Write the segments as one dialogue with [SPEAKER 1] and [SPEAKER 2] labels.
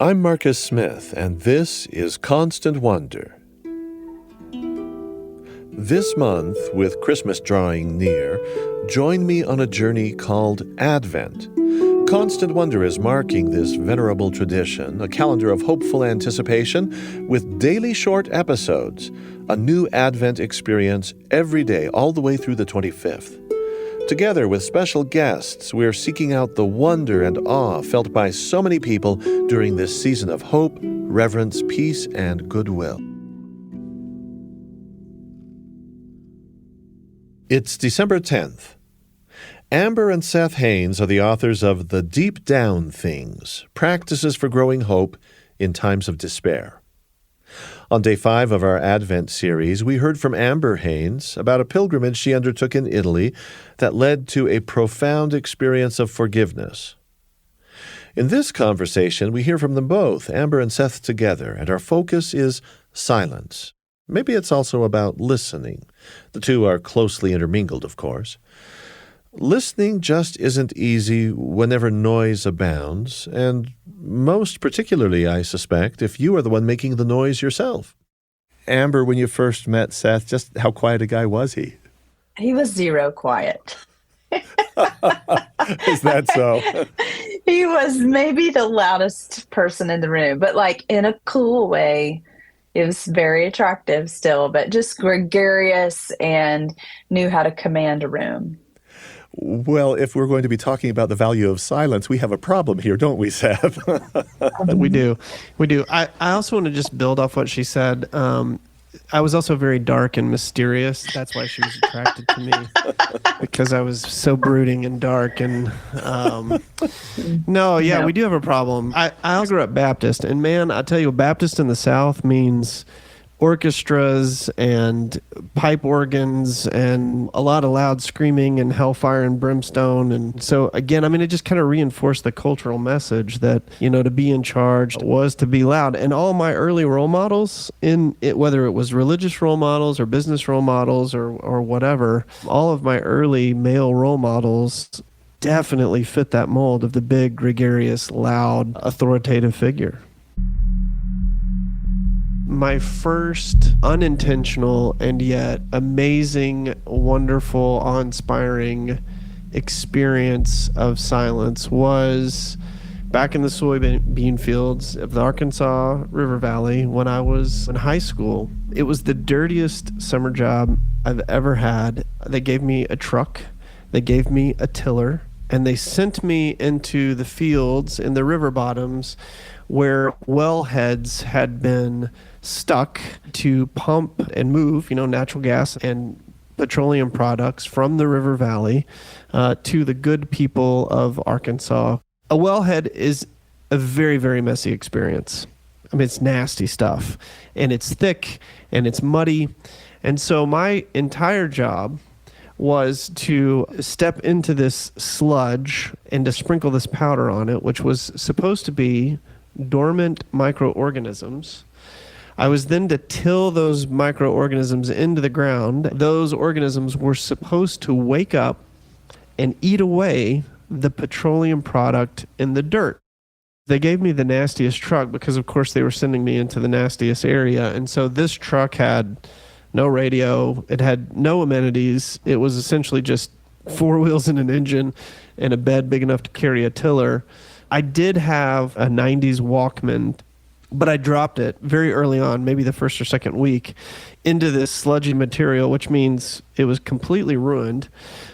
[SPEAKER 1] I'm Marcus Smith, and this is Constant Wonder. This month, with Christmas drawing near, join me on a journey called Advent. Constant Wonder is marking this venerable tradition, a calendar of hopeful anticipation with daily short episodes, a new Advent experience every day, all the way through the 25th. Together with special guests, we're seeking out the wonder and awe felt by so many people during this season of hope, reverence, peace, and goodwill. It's December 10th. Amber and Seth Haines are the authors of The Deep Down Things, Practices for Growing Hope in Times of Despair. On day 5 of our Advent series, we heard from Amber Haines about a pilgrimage she undertook in Italy that led to a profound experience of forgiveness. In this conversation, we hear from them both, Amber and Seth together, and our focus is silence. Maybe it's also about listening. The two are closely intermingled, of course. Listening just isn't easy whenever noise abounds, and most particularly, I suspect, if you are the one making the noise yourself. Amber, when you first met Seth, just how quiet a guy was he?
[SPEAKER 2] He was zero quiet.
[SPEAKER 1] Is that so?
[SPEAKER 2] He was maybe the loudest person in the room, but like in a cool way. It was very attractive still, but just gregarious and knew how to command a room.
[SPEAKER 1] Well, if we're going to be talking about the value of silence, we have a problem here, don't we, Seth?
[SPEAKER 3] We do. I also want to just build off what she said. I was also very dark and mysterious. That's why she was attracted to me, because I was so brooding and dark. And we do have a problem. I grew up Baptist, and man, I tell you, Baptist in the South means orchestras and pipe organs and a lot of loud screaming and hellfire and brimstone. And so again, it just kind of reinforced the cultural message that, to be in charge was to be loud. And all my early role models, whether it was religious role models or business role models or whatever, all of my early male role models definitely fit that mold of the big, gregarious, loud, authoritative figure. My first unintentional and yet amazing, wonderful, awe-inspiring experience of silence was back in the soybean fields of the Arkansas River Valley when I was in high school. It was the dirtiest summer job I've ever had. They gave me a truck, they gave me a tiller, and they sent me into the fields in the river bottoms where well heads had been stuck to pump and move, natural gas and petroleum products from the river valley to the good people of Arkansas. A wellhead is a very, very messy experience. It's nasty stuff, and it's thick, and it's muddy. And so my entire job was to step into this sludge and to sprinkle this powder on it, which was supposed to be dormant microorganisms. I was then to till those microorganisms into the ground. Those organisms were supposed to wake up and eat away the petroleum product in the dirt. They gave me the nastiest truck because, of course, they were sending me into the nastiest area. And so this truck had no radio. It had no amenities. It was essentially just 4 wheels and an engine and a bed big enough to carry a tiller. I did have a 90s Walkman, but I dropped it very early on, maybe the first or second week, into this sludgy material, which means it was completely ruined.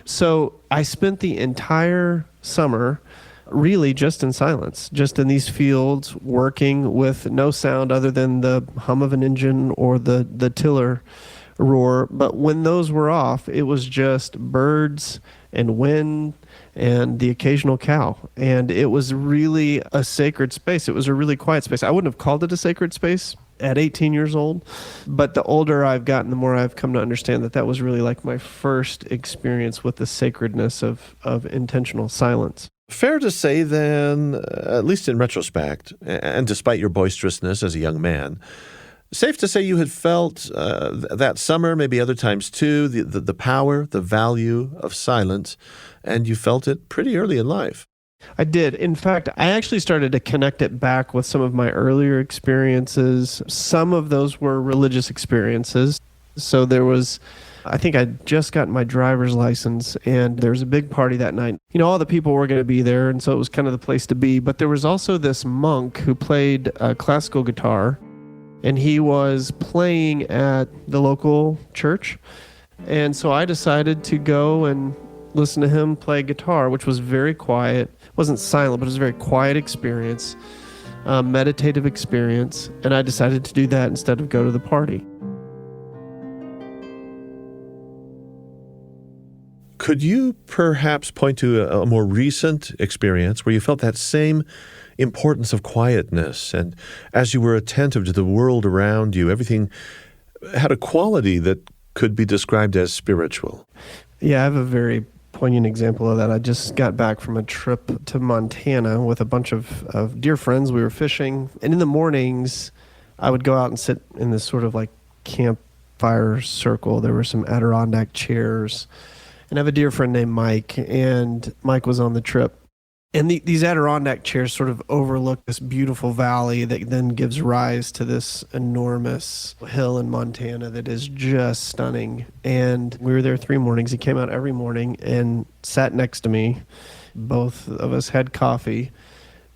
[SPEAKER 3] So I spent the entire summer really just in silence, just in these fields, working with no sound other than the hum of an engine or the tiller roar. But when those were off, it was just birds and wind and the occasional cow. And it was really a sacred space. It was a really quiet space. I wouldn't have called it a sacred space at 18 years old, but the older I've gotten, the more I've come to understand that was really like my first experience with the sacredness of intentional silence.
[SPEAKER 1] Fair to say then, at least in retrospect, and despite your boisterousness as a young man, safe to say you had felt that summer, maybe other times too, the power, the value of silence, and you felt it pretty early in life.
[SPEAKER 3] I did. In fact, I actually started to connect it back with some of my earlier experiences. Some of those were religious experiences. So I think I just got my driver's license, and there was a big party that night. All the people were going to be there, and so it was kind of the place to be. But there was also this monk who played classical guitar, and he was playing at the local church. And so I decided to go and listen to him play guitar, which was very quiet. It wasn't silent, but it was a very quiet experience, meditative experience. And I decided to do that instead of go to the party.
[SPEAKER 1] Could you perhaps point to a more recent experience where you felt that same importance of quietness, and as you were attentive to the world around you, everything had a quality that could be described as spiritual?
[SPEAKER 3] Yeah, I have a very poignant example of that. I just got back from a trip to Montana with a bunch of dear friends. We were fishing, and in the mornings, I would go out and sit in this sort of like campfire circle. There were some Adirondack chairs, and I have a dear friend named Mike, and Mike was on the trip. And these Adirondack chairs sort of overlook this beautiful valley that then gives rise to this enormous hill in Montana that is just stunning. And we were there 3 mornings. He came out every morning and sat next to me. Both of us had coffee,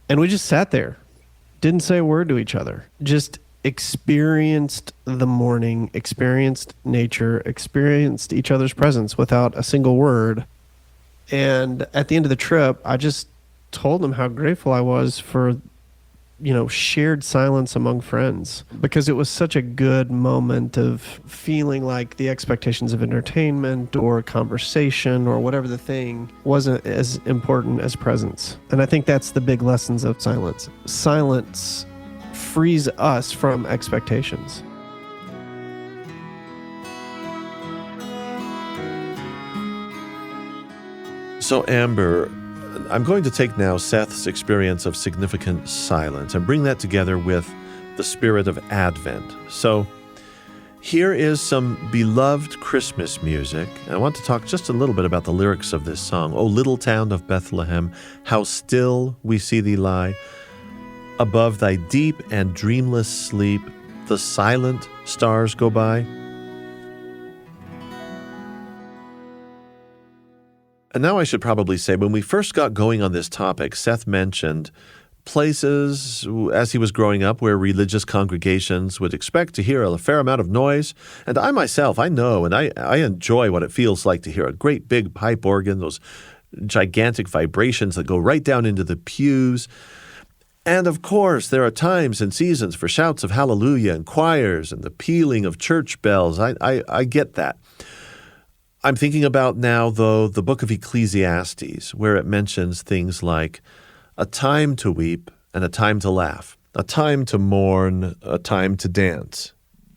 [SPEAKER 3] and we just sat there, didn't say a word to each other, just experienced the morning, experienced nature, experienced each other's presence without a single word. And at the end of the trip, I just told him how grateful I was for, shared silence among friends, because it was such a good moment of feeling like the expectations of entertainment or conversation or whatever the thing wasn't as important as presence. And I think that's the big lessons of silence. Silence frees us from expectations.
[SPEAKER 1] So, Amber, I'm going to take now Seth's experience of significant silence and bring that together with the spirit of Advent. So, here is some beloved Christmas music. I want to talk just a little bit about the lyrics of this song. "O little town of Bethlehem, how still we see thee lie. Above thy deep and dreamless sleep, the silent stars go by." And now I should probably say, when we first got going on this topic, Seth mentioned places as he was growing up where religious congregations would expect to hear a fair amount of noise. And I myself, I know, and I enjoy what it feels like to hear a great big pipe organ, those gigantic vibrations that go right down into the pews. And of course, there are times and seasons for shouts of hallelujah and choirs and the pealing of church bells. I get that. I'm thinking about now, though, the book of Ecclesiastes, where it mentions things like a time to weep and a time to laugh, a time to mourn, a time to dance,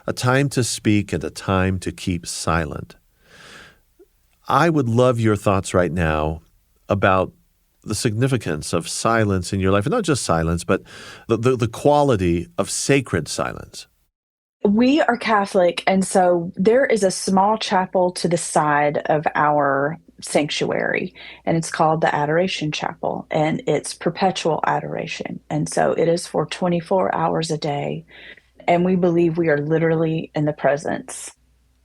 [SPEAKER 1] a time to speak and a time to keep silent. I would love your thoughts right now about the significance of silence in your life, and not just silence, but the quality of sacred silence.
[SPEAKER 2] We are Catholic, and so there is a small chapel to the side of our sanctuary, and it's called the Adoration Chapel, and it's perpetual adoration. And so it is for 24 hours a day, and we believe we are literally in the presence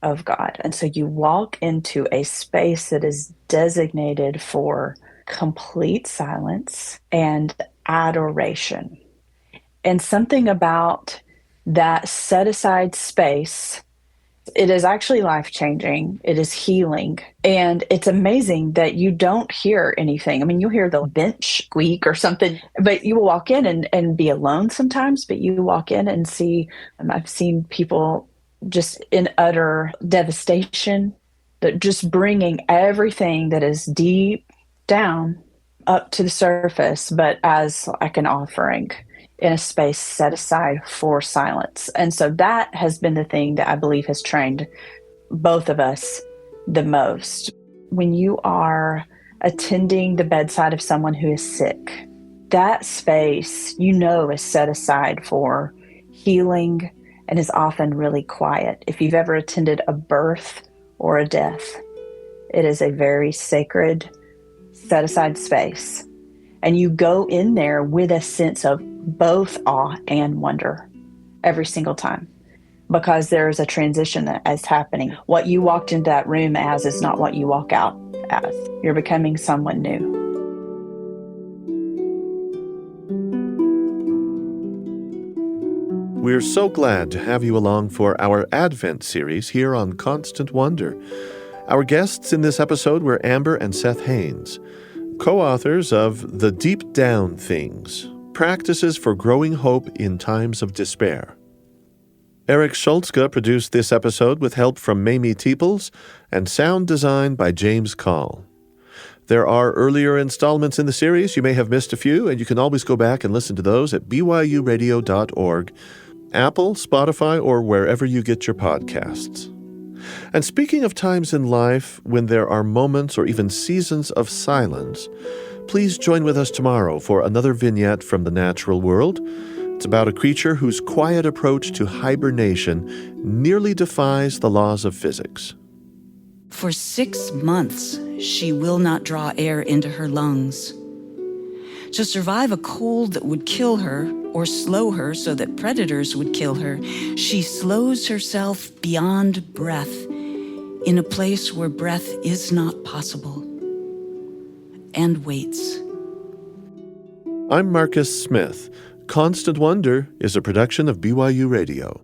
[SPEAKER 2] of God. And so you walk into a space that is designated for complete silence and adoration. And something about that set aside space, it is actually life-changing. It is healing. And it's amazing that you don't hear anything. I mean, you'll hear the bench squeak or something, but you will walk in and be alone sometimes, but you walk in and see, I've seen people just in utter devastation, that just bringing everything that is deep down up to the surface, but as like an offering in a space set aside for silence. And so that has been the thing that I believe has trained both of us the most. When you are attending the bedside of someone who is sick, that space, is set aside for healing and is often really quiet. If you've ever attended a birth or a death, it is a very sacred, set aside space. And you go in there with a sense of both awe and wonder every single time, because there's a transition that is happening. What you walked into that room as is not what you walk out as. You're becoming someone new.
[SPEAKER 1] We're so glad to have you along for our Advent series here on Constant Wonder. Our guests in this episode were Amber and Seth Haines, co-authors of The Deep Down Things, Practices for Growing Hope in Times of Despair. Eric Schultzke produced this episode with help from Mamie Teeples and sound design by James Call. There are earlier installments in the series. You may have missed a few, and you can always go back and listen to those at byuradio.org, Apple, Spotify, or wherever you get your podcasts. And speaking of times in life when there are moments or even seasons of silence, please join with us tomorrow for another vignette from the natural world. It's about a creature whose quiet approach to hibernation nearly defies the laws of physics.
[SPEAKER 4] For 6 months, she will not draw air into her lungs. To survive a cold that would kill her or slow her so that predators would kill her, she slows herself beyond breath in a place where breath is not possible, and waits.
[SPEAKER 1] I'm Marcus Smith. Constant Wonder is a production of BYU Radio.